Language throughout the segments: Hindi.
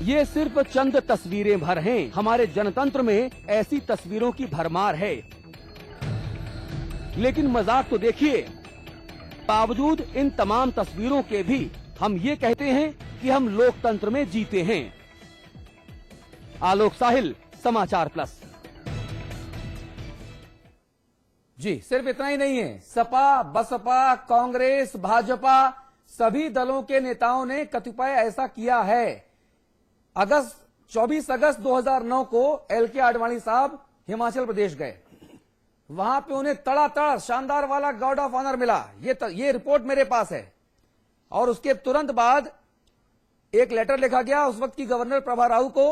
ये सिर्फ चंद तस्वीरें भर हैं। हमारे जनतंत्र में ऐसी तस्वीरों की भरमार है। लेकिन मजाक तो देखिए, बावजूद इन तमाम तस्वीरों के भी हम ये कहते हैं कि हम लोकतंत्र में जीते हैं। आलोक साहिल, समाचार प्लस। जी, सिर्फ इतना ही नहीं है, सपा, बसपा, कांग्रेस, भाजपा सभी दलों के नेताओं ने कतिपय ऐसा किया है। 24 अगस्त 2009 को एल.के. आडवाणी साहब हिमाचल प्रदेश गए। वहां पे उन्हें तड़ातड़ शानदार वाला गार्ड ऑफ ऑनर मिला। ये रिपोर्ट मेरे पास है। और उसके तुरंत बाद एक लेटर लिखा गया उस वक्त की गवर्नर प्रभा राऊ को।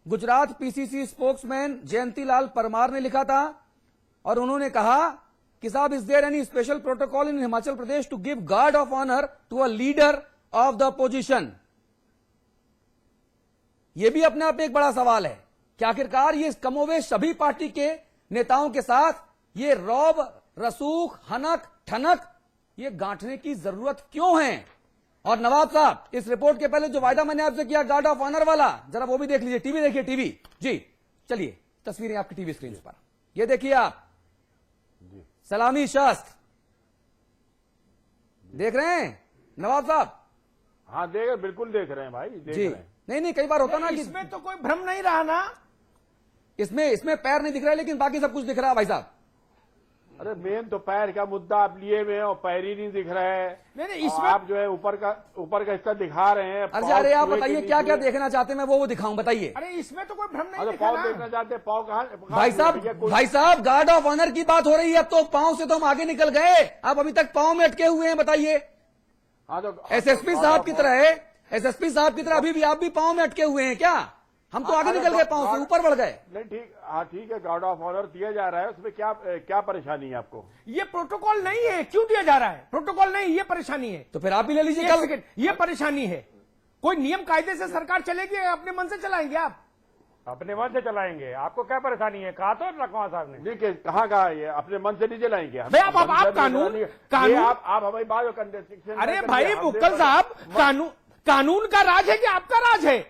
गुजरात पीसीसी स्पोक्समैन जयंती लाल परमार ने लिखा था और उन्होंने कहा कि साहब, is there any special protocol in Himachal Pradesh to give guard of honour to a leader of the opposition. यह भी अपने आप में एक बड़ा सवाल है कि आखिरकार ये कमोवेश सभी पार्टी के नेताओं के साथ ये रौब, रसूख, हनक, ठनक ये गांठने की जरूरत क्यों है। और नवाब साहब, इस रिपोर्ट के पहले जो वायदा मैंने आपसे किया गार्ड ऑफ ऑनर वाला, जरा वो भी देख लीजिए। टीवी देखिए, टीवी जी, चलिए तस्वीरें आपकी टीवी स्क्रीन पर। ये देखिए आप, सलामी शस्त्र देख रहे हैं नवाब साहब? हाँ, बिल्कुल देख रहे हैं भाई, देख जी। रहे हैं। नहीं, कई बार होता ना कि इसमें तो कोई भ्रम नहीं रहा ना। इसमें पैर नहीं दिख रहा है, लेकिन बाकी सब कुछ दिख रहा है भाई साहब। अरे मेन तो पैर का मुद्दा आप लिए हुए हैं और पैर ही नहीं दिख रहा है। नहीं, इसमें आप जो है ऊपर का हिस्सा दिखा रहे हैं। अरे आप बताइए क्या क्या देखना चाहते हैं, मैं वो दिखाऊं, बताइए। अरे इसमें तो कोई भ्रम नहीं अरे दिखा पाँव ना। देखना चाहते हैं, पाँव कहाँ? भाई साहब गार्ड ऑफ ऑनर की बात हो रही है, अब तो पांव से तो हम आगे निकल गए, आप अभी तक पांव में अटके हुए हैं, बताइए। हाँ तो एसएसपी साहब की तरह है, एसएसपी साहब की तरह अभी भी आप भी पांव में अटके हुए हैं क्या? हम तो आगे निकल गए, पांव से ऊपर बढ़ गए। नहीं, ठीक, हाँ ठीक है, गार्ड ऑफ ऑनर दिया जा रहा है, उसमें क्या परेशानी है आपको? ये प्रोटोकॉल नहीं है, क्यों दिया जा रहा है? प्रोटोकॉल नहीं, ये परेशानी है। तो फिर आप भी ले लीजिए एक कल। सेकंड, ये परेशानी है। कोई नियम कायदे से सरकार चलेगी, अपने मन से चलाएंगे आप? अपने मन से चलाएंगे। आपको क्या परेशानी है? कहा तो रखवा साहब ने। नहीं, कहाँ कहा ये अपने मन से नहीं चलाएंगे भाई आप कानून आप हमारी बात। अरे भाई बुक्कल साहब, कानून का राज है कि आपका राज है?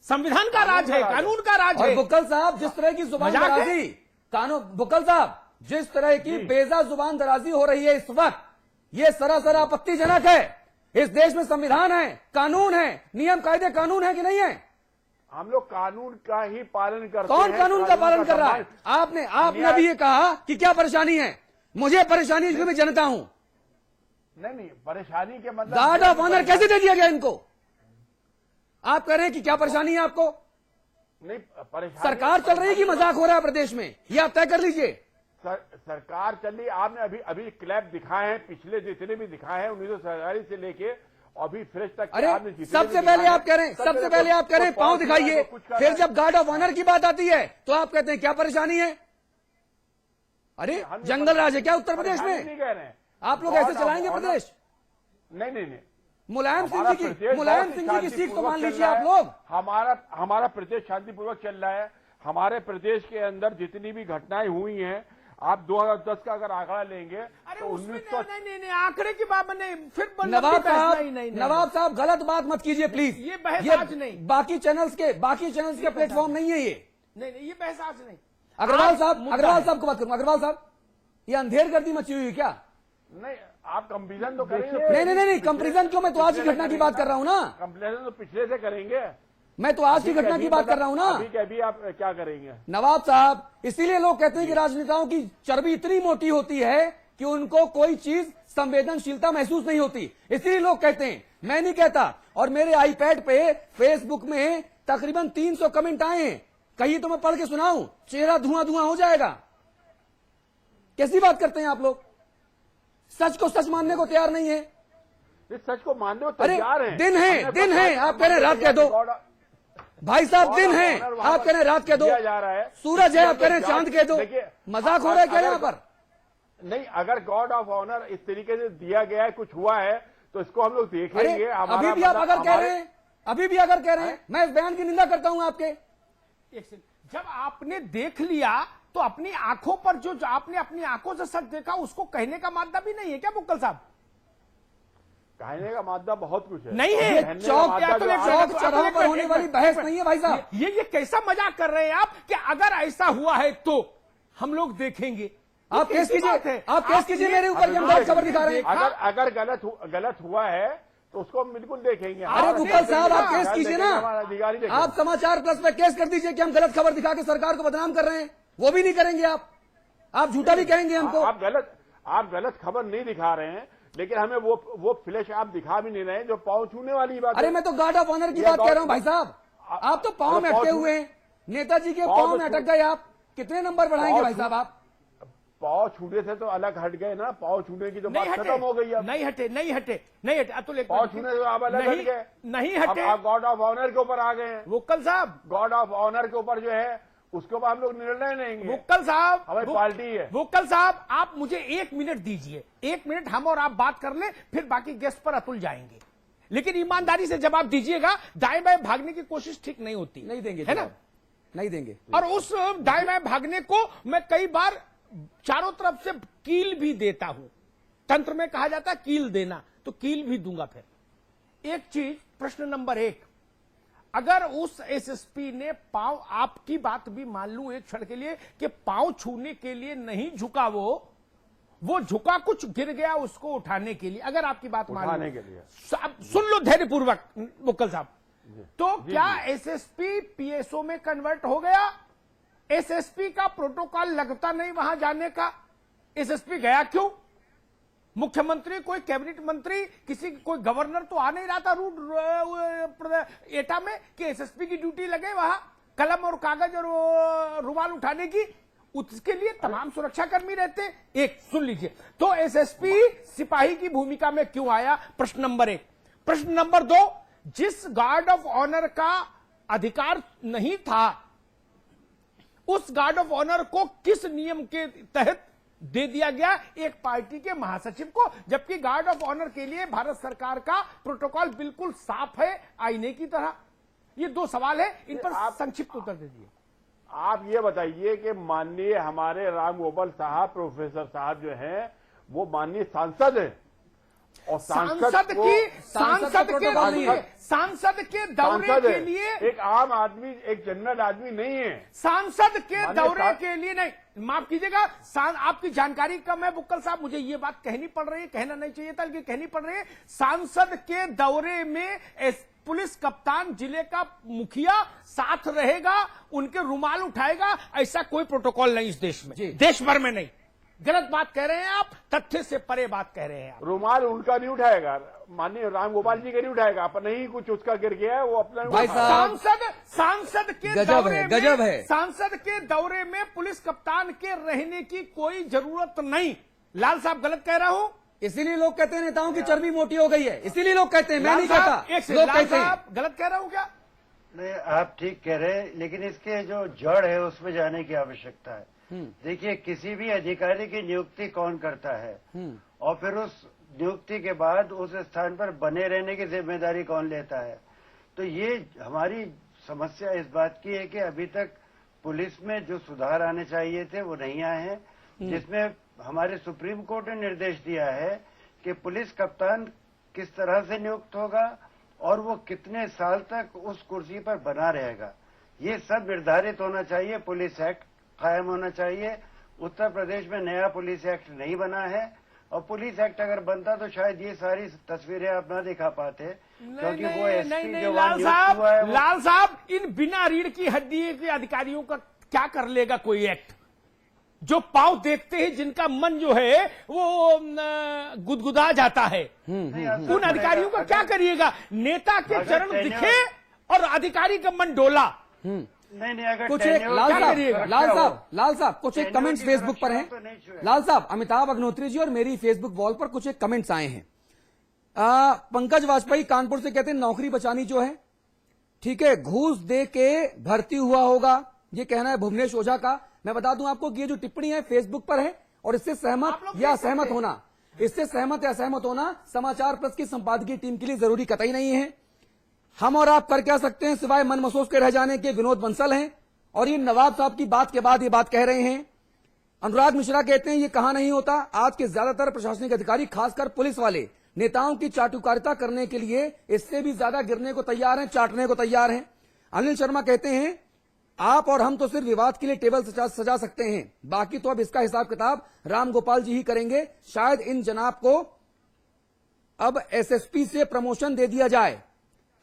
संविधान का राज है, कानून का राज है। बुक्कल साहब, जिस तरह की जुबान दराजी बुक्कल साहब, जिस तरह की बेजा जुबान दराजी हो रही है इस वक्त, ये सरासर आपत्तिजनक है। इस देश में संविधान है, कानून है, नियम कायदे कानून है कि नहीं है? हम लोग कानून का ही पालन करते हैं। कौन कानून का पालन कर रहा है? आपने अभी ये कहा कि क्या परेशानी है। मुझे परेशानी है, मैं जनता हूं। नहीं, परेशानी के मतलब गार्ड ऑफ ऑनर कैसे दे दिया गया इनको? आप कह रहे हैं कि क्या परेशानी है आपको? नहीं, परेशानी सरकार चल रही है कि मजाक हो रहा है प्रदेश में, ये आप तय कर लीजिए। सरकार चल रही। आपने अभी क्लैप दिखाए हैं, पिछले जितने भी दिखाए हैं 1947 से लेके अभी फ्रेश तक। अरे सबसे पहले आप कह रहे हैं पांव दिखाइए, फिर जब गार्ड ऑफ ऑनर की बात आती है तो आप कहते हैं क्या परेशानी है। अरे जंगल राज है क्या उत्तर प्रदेश में? नहीं कह रहे हैं आप लोग ऐसे चलाएंगे प्रदेश? नहीं, मुलायम सिंह जी की सीख तो मान लीजिए आप लोग। हमारा प्रदेश शांतिपूर्वक चल रहा है। हमारे प्रदेश के अंदर जितनी भी घटनाएं हुई हैं, आप 2010 का अगर आंकड़ा लेंगे तो 1900। नहीं, आंकड़े की बात नहीं। फिर नवाब साहब गलत बात मत कीजिए प्लीज। ये बहस आज नहीं, बाकी चैनल्स के प्लेटफॉर्म नहीं है ये। नहीं, ये बहस आज नहीं। अग्रवाल साहब को बात करूंगा। अग्रवाल साहब, ये अंधेर गर्दी मची हुई क्या? नहीं, आप कंपेरिजन तो करेंगे। नहीं, कंपेरिजन क्यों? मैं तो आज की घटना की बात कर रहा हूँ ना। कंपेरिजन तो पिछले से करेंगे। मैं तो आज की घटना की बात कर रहा हूँ ना। अभी आप क्या करेंगे नवाब साहब? इसीलिए लोग कहते हैं कि राजनेताओं की चर्बी इतनी मोटी होती है कि उनको कोई चीज संवेदनशीलता महसूस नहीं होती। इसीलिए लोग कहते हैं, मैं नहीं कहता। और मेरे आईपैड पे फेसबुक में तकरीबन 300 कमेंट आए हैं। कहिए तो मैं पढ़ के सुनाऊं, चेहरा धुआं धुआं हो जाएगा। कैसी बात करते हैं आप लोग? सच को सच मानने को तैयार नहीं है। सच को मानने को तैयार है। दिन है, आप कह रहे हैं रात कह दो। भाई साहब दिन है, आप कह रहे हैं रात कह दो। जा रहा है सूरज है, आप कह रहे हैं चांद कह दो। मजाक हो रहा है क्या यहाँ पर? नहीं, अगर गॉड ऑफ ऑनर इस तरीके से दिया गया है, कुछ हुआ है तो इसको हम लोग देखेंगे। अभी भी आप अगर कह रहे हैं, मैं इस बयान की निंदा करता हूं आपके। जब आपने देख लिया तो अपनी आंखों पर जो आपने अपनी आंखों से सच देखा, उसको कहने का मादा भी नहीं है क्या बुक्कल साहब? कहने का मादा बहुत कुछ है। नहीं है। कहने का चौक मादा क्या तो जो एक आज- चौक चौराहों पर होने वाली बहस नहीं है भाई साहब। ये कैसा मजाक कर रहे हैं आप कि अगर ऐसा हुआ है तो हम लोग देखेंगे। आप केस कैसी बात कीजिए, है? आप केस कीजिए ये- मेरे ऊपर कि हम गलत खबर दिखा रहे हैं। अगर गलत हुआ है तो उसको हम बिल्कुल देखेंगे। अरे हमारा बुकल साहब, आप अधिकारी केस कीजिए देखेंगे, ना। हमारा अधिकारी देखेंगे। आप समाचार प्लस पे केस कर दीजिए कि हम गलत खबर दिखा के सरकार को बदनाम कर रहे हैं। वो भी नहीं करेंगे आप झूठा भी कहेंगे हमको। आप गलत खबर नहीं दिखा रहे हैं, लेकिन हमें वो फ्लैश आप दिखा भी नहीं रहे हैं जो पाँव छूने वाली बात अरे है। मैं तो गार्ड ऑफ ऑनर की ये बात कह गार्ड- रहा हूं भाई साहब। आप तो पाँव में अरे अटके पाँव हुए हैं, नेताजी के पाँव पाँव में में अटक गए आप। कितने नंबर बढ़ाएंगे पाँव भाई साहब आप? पाँव छूने से तो अलग हट गए ना, पाँव छूने की तो नहीं बात हटे, खत्म हो गई अब। नहीं हटे अतुल एक पाँव मिनट। छूने से आप अलग हट गए। नहीं अब हटे। आप गॉड ऑफ ऑनर के ऊपर आ गए हैं। वोकल साहब, गॉड ऑफ ऑनर के ऊपर जो है उसके ऊपर हम लोग निर्णय लेंगे। वोकल साहब, हमारी पार्टी है। वोकल साहब, आप मुझे 1 मिनट दीजिए। 1 मिनट हम और आप बात कर लें, फिर बाकी गेस्ट पर अतुल जाएंगे। लेकिन ईमानदारी से जवाब दीजिएगा। दाएं बाएं भागने की कोशिश ठीक नहीं होती। नहीं देंगे है ना? जवाब। नहीं देंगे। और उस दाएं बाएं भागने को मैं कई बार चारों तरफ से कील भी देता हूं। तंत्र में कहा जाता है कील देना, तो कील भी दूंगा। फिर एक चीज, प्रश्न नंबर 1, अगर उस एसएसपी ने पांव, आपकी बात भी मान लूं एक क्षण के लिए कि पांव छूने के लिए नहीं झुका, वो झुका कुछ गिर गया उसको उठाने के लिए, अगर आपकी बात मान उठाने लूं, के लिए। सुन लो धैर्यपूर्वक मुक्कल साहब, तो क्या एसएसपी पीएसओ में कन्वर्ट हो गया? एसएसपी का प्रोटोकॉल लगता नहीं वहां जाने का। एसएसपी गया क्यों? मुख्यमंत्री, कोई कैबिनेट मंत्री, कोई गवर्नर तो आ नहीं रहा था रूट एटा में कि एसएसपी की ड्यूटी लगे वहां कलम और कागज और रुमाल उठाने की। उसके लिए तमाम सुरक्षाकर्मी रहते। एक सुन लीजिए, तो एसएसपी सिपाही की भूमिका में क्यों आया? प्रश्न नंबर 1। प्रश्न नंबर 2, जिस गार्ड ऑफ ऑनर का अधिकार नहीं था, उस गार्ड ऑफ ऑनर को किस नियम के तहत दे दिया गया? एक पार्टी के महासचिव को, जबकि गार्ड ऑफ ऑनर के लिए भारत सरकार का प्रोटोकॉल बिल्कुल साफ है, आईने की तरह। ये 2 सवाल है, इन पर संक्षिप्त उत्तर दे दीजिए। आप ये बताइए कि माननीय हमारे राम गोपाल साहब, प्रोफेसर साहब जो हैं, वो माननीय सांसद हैं, और सांसद के दौरे के लिए एक आम आदमी, एक जनरल आदमी नहीं है। सांसद के माननीय दौरे के लिए नहीं, माफ कीजिएगा, आपकी जानकारी कम है बुक्कल साहब, मुझे ये बात कहनी पड़ रही है, कहना नहीं चाहिए था लेकिन कहनी पड़ रही है। सांसद के दौरे में पुलिस कप्तान, जिले का मुखिया साथ रहेगा, उनके रुमाल उठाएगा, ऐसा कोई प्रोटोकॉल नहीं इस देश में, देश भर में नहीं। गलत बात कह रहे हैं आप, तथ्य से परे बात कह रहे हैं आप। रुमाल उनका नहीं उठाएगा, माननीय राम गोपाल जी का नहीं उठाएगा, पर नहीं कुछ उसका गिर गया है, वो अपना भाई साहब, सांसद के गजब दौरे है, में, गजब है। सांसद के दौरे में पुलिस कप्तान के रहने की कोई जरूरत नहीं। लाल साहब, गलत कह रहा हूं? इसीलिए लोग कहते हैं नेताओं की चर्बी मोटी हो गई है, इसीलिए लोग कहते हैं, मैं नहीं लाल कहता, साहब, एक लोग लाल कहते हैं। साहब, गलत कह रहा हूं क्या? नहीं, आप ठीक कह रहे हैं, लेकिन इसके जो जड़ है उसमें जाने की आवश्यकता है। देखिए, किसी भी अधिकारी की नियुक्ति कौन करता है और फिर उस नियुक्ति के बाद उस स्थान पर बने रहने की जिम्मेदारी कौन लेता है? तो ये हमारी समस्या इस बात की है कि अभी तक पुलिस में जो सुधार आने चाहिए थे वो नहीं आए हैं, जिसमें हमारे सुप्रीम कोर्ट ने निर्देश दिया है कि पुलिस कप्तान किस तरह से नियुक्त होगा और वो कितने साल तक उस कुर्सी पर बना रहेगा, ये सब निर्धारित होना चाहिए। पुलिस एक्ट कायम होना चाहिए। उत्तर प्रदेश में नया पुलिस एक्ट नहीं बना है, और पुलिस एक्ट अगर बनता तो शायद ये सारी तस्वीरें आप ना दिखा पाते, क्योंकि वो एसपी जो लाल साहब, इन बिना रीढ़ की हड्डी के अधिकारियों का क्या कर लेगा कोई एक्ट? जो पांव देखते ही जिनका मन जो है वो गुदगुदा जाता है, उन अधिकारियों का क्या करिएगा? नेता के चरण दिखे और अधिकारी का मन डोला। नहीं, अगर कुछ एक लाल साहब कुछ एक कमेंट्स फेसबुक पर हैं। लाल साहब, अमिताभ अग्निहोत्री जी और मेरी फेसबुक वॉल पर कुछ एक कमेंट्स आए हैं। पंकज वाजपेयी कानपुर से कहते हैं नौकरी बचानी जो है, ठीक है, घूस दे के भर्ती हुआ होगा, ये कहना है भुवनेश ओझा का। मैं बता दूं आपको कि ये जो टिप्पणी है फेसबुक पर है, और इससे सहमत या असहमत होना, इससे सहमत या असहमत होना समाचार प्लस की संपादकीय टीम के लिए जरूरी कतई नहीं है। हम और आप कर क्या सकते हैं सिवाय मन महसूस के रह जाने के? विनोद बंसल हैं और ये नवाब साहब की बात के बाद ये बात कह रहे हैं। अनुराग मिश्रा कहते हैं ये कहां नहीं होता, आज के ज्यादातर प्रशासनिक अधिकारी खासकर पुलिस वाले नेताओं की चाटुकारिता करने के लिए इससे भी ज्यादा गिरने को तैयार हैं, चाटने को तैयार हैं। अनिल शर्मा कहते हैं आप और हम तो सिर्फ विवाद के लिए टेबल सजा सकते हैं, बाकी तो अब इसका हिसाब किताब राम गोपाल जी ही करेंगे। शायद इन जनाब को अब एसएसपी से प्रमोशन दे दिया जाए।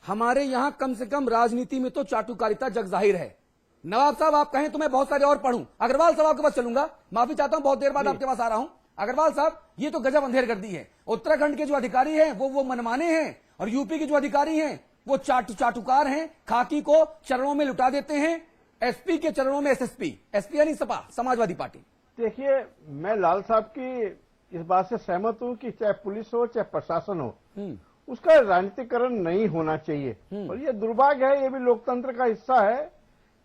हमारे यहां कम से कम राजनीति में तो चाटुकारिता जग जाहिर है। नवाब साहब आप कहें तो मैं बहुत सारे और पढ़ूं। अग्रवाल साहब आपके पास चलूंगा, माफी चाहता हूं बहुत देर बाद आपके पास आ रहा हूं। अग्रवाल साहब ये तो गजब अंधेर कर दी है। उत्तराखंड के जो अधिकारी हैं वो मनमाने हैं, और यूपी के जो अधिकारी हैं वो चाटुकार हैं, खाकी को चरणों में लुटा देते हैं, एसपी के चरणों में एसएसपी। एसपी यानी सपा, समाजवादी पार्टी। देखिए, मैं लाल साहब की इस बात से सहमत हूं कि चाहे पुलिस हो चाहे प्रशासन हो, उसका राजनीतिकरण नहीं होना चाहिए। और ये दुर्भाग्य है, ये भी लोकतंत्र का हिस्सा है,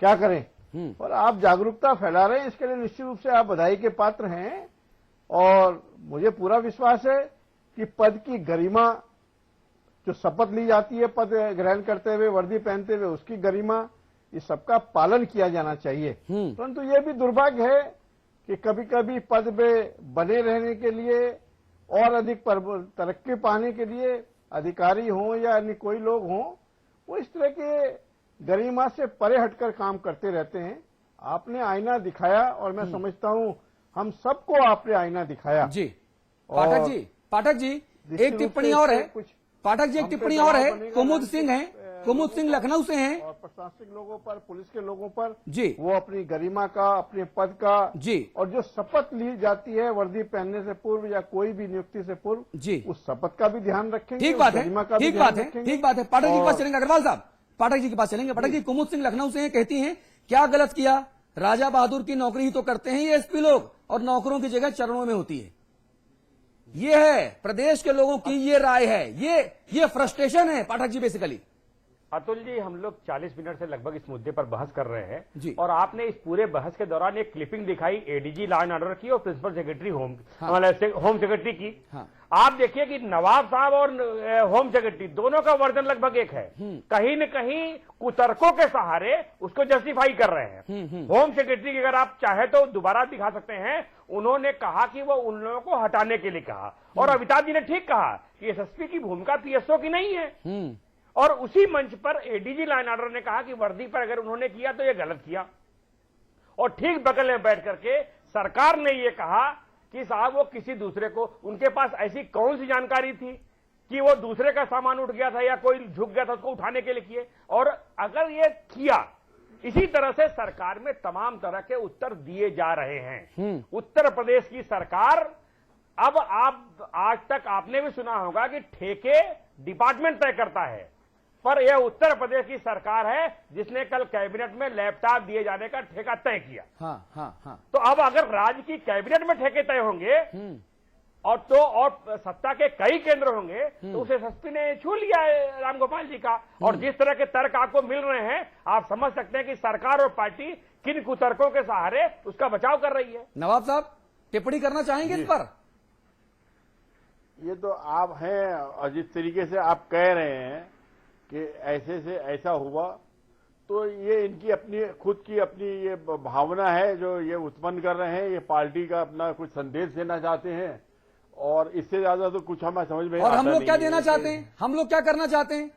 क्या करें। और आप जागरूकता फैला रहे हैं, इसके लिए निश्चित रूप से आप बधाई के पात्र हैं। और मुझे पूरा विश्वास है कि पद की गरिमा, जो शपथ ली जाती है पद ग्रहण करते हुए, वर्दी पहनते हुए, उसकी गरिमा, इस सबका पालन किया जाना चाहिए। परंतु ये भी दुर्भाग्य है कि कभी कभी पद में बने रहने के लिए और अधिक तरक्की पाने के लिए अधिकारी हों या अन्य कोई लोग हों, वो इस तरह के गरिमा से परे हटकर काम करते रहते हैं। आपने आईना दिखाया, और मैं समझता हूं हम सबको आपने आईना दिखाया। जी पाठक जी एक टिप्पणी और है। पाठक जी एक टिप्पणी और है। कुमुद सिंह हैं, कुमुद सिंह लखनऊ से हैं। और प्रशासनिक लोगों पर, पुलिस के लोगों पर जी वो अपनी गरिमा का, अपने पद का जी, और जो शपथ ली जाती है वर्दी पहनने से पूर्व या कोई भी नियुक्ति से पूर्व जी, उस शपथ का भी ध्यान रखेंगे। ठीक बात है, ठीक बात है, ठीक बात है। पाठक जी के पास चलेंगे, अग्रवाल साहब पाठक जी के पास चलेंगे। पाठक जी, कुमुद सिंह लखनऊ से हैं, कहती हैं क्या गलत किया, राजा बहादुर की नौकरी ही तो करते हैं ये एसपी लोग, और नौकरों की जगह चरणों में होती है। ये है प्रदेश के लोगों की ये राय है, ये फ्रस्ट्रेशन है पाठक जी बेसिकली। अतुल जी, हम लोग 40 मिनट से लगभग इस मुद्दे पर बहस कर रहे हैं जी। और आपने इस पूरे बहस के दौरान एक क्लिपिंग दिखाई एडीजी लॉ एंड ऑर्डर की और प्रिंसिपल सेक्रेटरी होम सेक्रेटरी की। हाँ। आप देखिए कि नवाब साहब और होम सेक्रेटरी दोनों का वर्जन लगभग एक है। कहीं न कहीं कुतर्कों के सहारे उसको जस्टिफाई कर रहे हैं। होम सेक्रेटरी की अगर आप चाहे तो दोबारा दिखा सकते हैं, उन्होंने कहा कि वो उन लोगों को हटाने के लिए कहा, और अमिताभ जी ने ठीक कहा कि एसएसपी की भूमिका पीएसओ की नहीं है। और उसी मंच पर एडीजी लॉ एंड ऑर्डर ने कहा कि वर्दी पर अगर उन्होंने किया तो ये गलत किया। और ठीक बगल में बैठ करके सरकार ने ये कहा कि साहब वो किसी दूसरे को, उनके पास ऐसी कौन सी जानकारी थी कि वो दूसरे का सामान उठ गया था या कोई झुक गया था उसको उठाने के लिए किए। और अगर ये किया, इसी तरह से सरकार में तमाम तरह के उत्तर दिए जा रहे हैं। उत्तर प्रदेश की सरकार, अब आप आज तक आपने भी सुना होगा कि ठेके डिपार्टमेंट तय करता है, पर यह उत्तर प्रदेश की सरकार है जिसने कल कैबिनेट में लैपटॉप दिए जाने का ठेका तय किया। हाँ। तो अब अगर राज्य की कैबिनेट में ठेके तय होंगे और सत्ता के कई केंद्र होंगे, तो उसे एसएसपी ने छू लिया है रामगोपाल जी का। और जिस तरह के तर्क आपको मिल रहे हैं, आप समझ सकते हैं कि सरकार और पार्टी किन कुतर्कों के सहारे उसका बचाव कर रही है। नवाब साहब टिप्पणी करना चाहेंगे इस पर? ये तो आप हैं, और जिस तरीके से आप कह रहे हैं कि ऐसे से ऐसा हुआ, तो ये इनकी अपनी खुद की अपनी ये भावना है जो ये उत्पन्न कर रहे हैं। ये पार्टी का अपना कुछ संदेश देना चाहते हैं, और इससे ज्यादा तो कुछ हमें समझ में और आता हम लोग क्या नहीं देना है। चाहते हैं, हम लोग क्या करना चाहते हैं?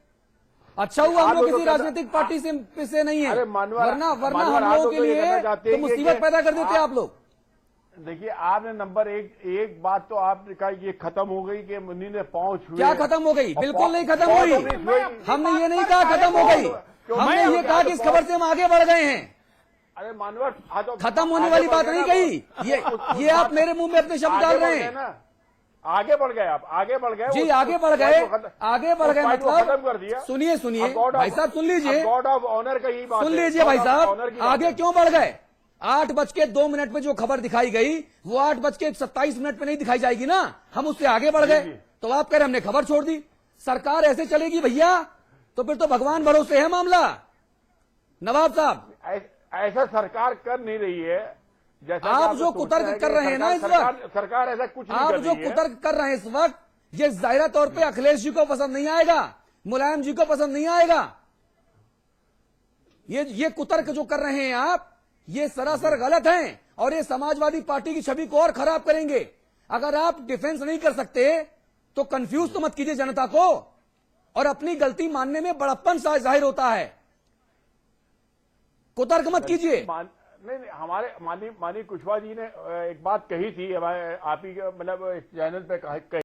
अच्छा हुआ हम लोग किसी राजनीतिक पार्टी से नहीं है, अरे मानवर, वरना मानवर हम लोगों के तो ये लिए कहना चाहते तो हैं मुसीबत कि पैदा कर देते आप लोग। देखिए, आपने नंबर एक बात तो आपने कहा ये खत्म हो गई कि मुन्नी ने पांव छुए। क्या खत्म हो गई? बिल्कुल नहीं खत्म हुई। हमने ये नहीं कहा खत्म हो गई, हमने ये कहा कि इस खबर से हम आगे बढ़ गए हैं। अरे मानवर, खत्म होने वाली बात नहीं कही। ये आप मेरे मुंह में अपने शब्द डाल रहे हैं। आगे बढ़ गए, आप आगे बढ़ गए जी, आगे बढ़ गए, आगे बढ़ गए। खत्म कर दिया। सुनिए भाई साहब, सुन लीजिए, गॉड ऑफ ऑनर का ही बात सुन है। लीजिए भाई God of साहब, honor की बात आगे है। क्यों बढ़ गए? 8:02 में जो खबर दिखाई गई वो 8:27 पे नहीं दिखाई जाएगी ना, हम उससे आगे बढ़ गए। तो आप कह रहे हमने खबर छोड़ दी। सरकार ऐसे चलेगी भैया तो फिर तो भगवान भरोसे है मामला। नवाब साहब, ऐसा सरकार कर नहीं रही है जैसा आप जो कुतर्क कर रहे हैं ना इस वक्त, सरकार ऐसा कुछ नहीं आप कर जो रही है। कुतर्क कर रहे हैं इस वक्त, ये जाहिर तौर पे अखिलेश जी को पसंद नहीं आएगा, मुलायम जी को पसंद नहीं आएगा। ये कुतर्क जो कर रहे हैं आप, ये सरासर गलत हैं और ये समाजवादी पार्टी की छवि को और खराब करेंगे। अगर आप डिफेंस नहीं कर सकते तो कंफ्यूज तो मत कीजिए जनता को, और अपनी गलती मानने में बड़प्पन जाहिर होता है। कुतर्क मत कीजिए। नहीं, हमारे माननीय कुशवाहा जी ने एक बात कही थी, हमारे आप ही मतलब चैनल पे कही